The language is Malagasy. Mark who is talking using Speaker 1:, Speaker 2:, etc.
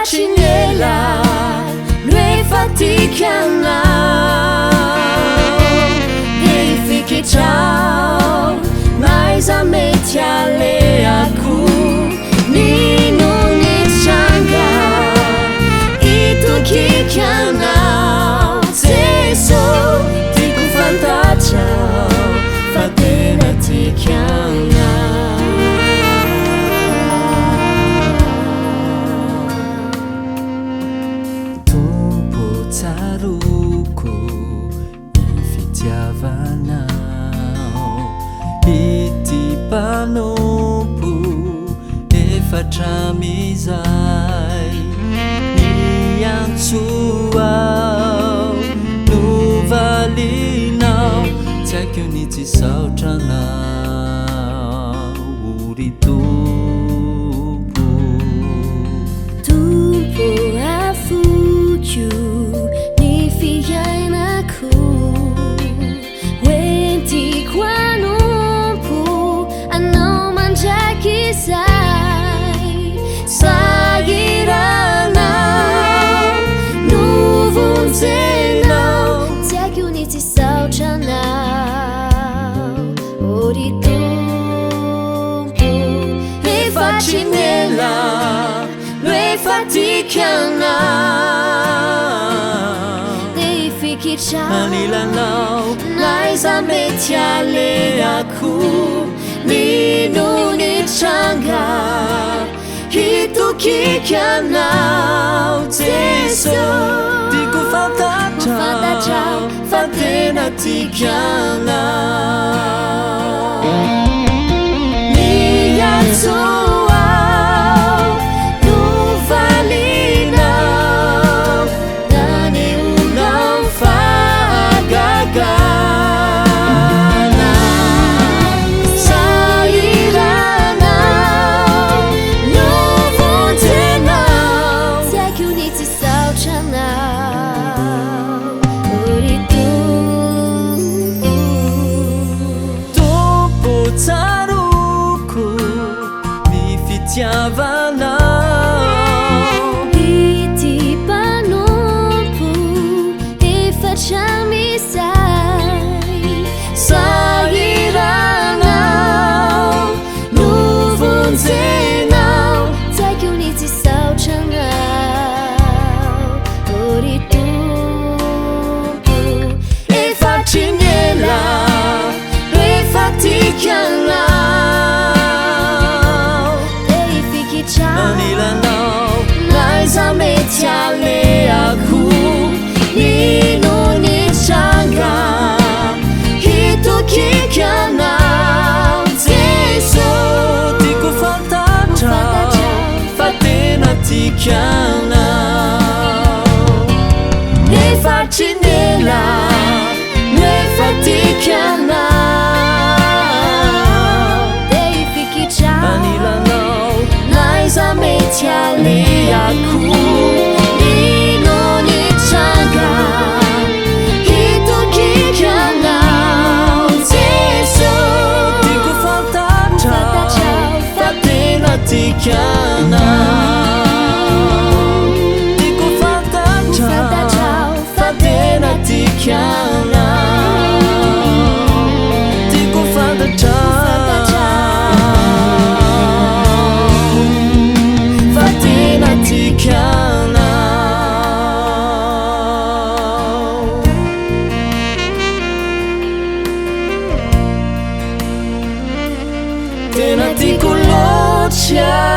Speaker 1: ci nela noi faticano dei fichi ciao mais a metti alle aku ni non ni changa itu kikana seso ti ku fantacia fatena ti chiama Taruku ifitiavanao iti panompo efatramizay niantsoao novalinao tsy haiko ny tsy saotranao ory tompo
Speaker 2: afokio ny fiainako hoentiko anompo anao mandraky izay sahiranao novonjenao tsy haiko ny tsy saotranao ory tompo
Speaker 1: efa tsy nela noi faticano
Speaker 2: dei fichi ciao
Speaker 1: anilanao naiza mety aleako nino ny tranga hitokikanao jeso tiako fantatra fa tena tikanao niantsoao novalinao dany olao fagagana sahiranao novonjenao
Speaker 2: tsy haiko ny tsy saotranao ory
Speaker 1: tompo tsaruko ny fitiavanao
Speaker 2: ity panompo efatramizay
Speaker 1: sahiranao novonjenao
Speaker 2: tsy haiko ny tsy saotranao ory tompo
Speaker 1: efa tsy nela noi fatikanao
Speaker 2: dei fichi ciao
Speaker 1: anilanao naiza mety aleako nino ny tranga hitokikanao jeso tiako fantatra fa tena tikanao efa tsy nela noi fatikanao
Speaker 2: dei fichi ciao
Speaker 1: anilanao naiza mety aleako nino ny tranga hitokikanao jeso tiako fantatra fa tena tikanao tiako fantatra fa tena tikanao tiako fantatra fa tena tikanao tena tiako loatra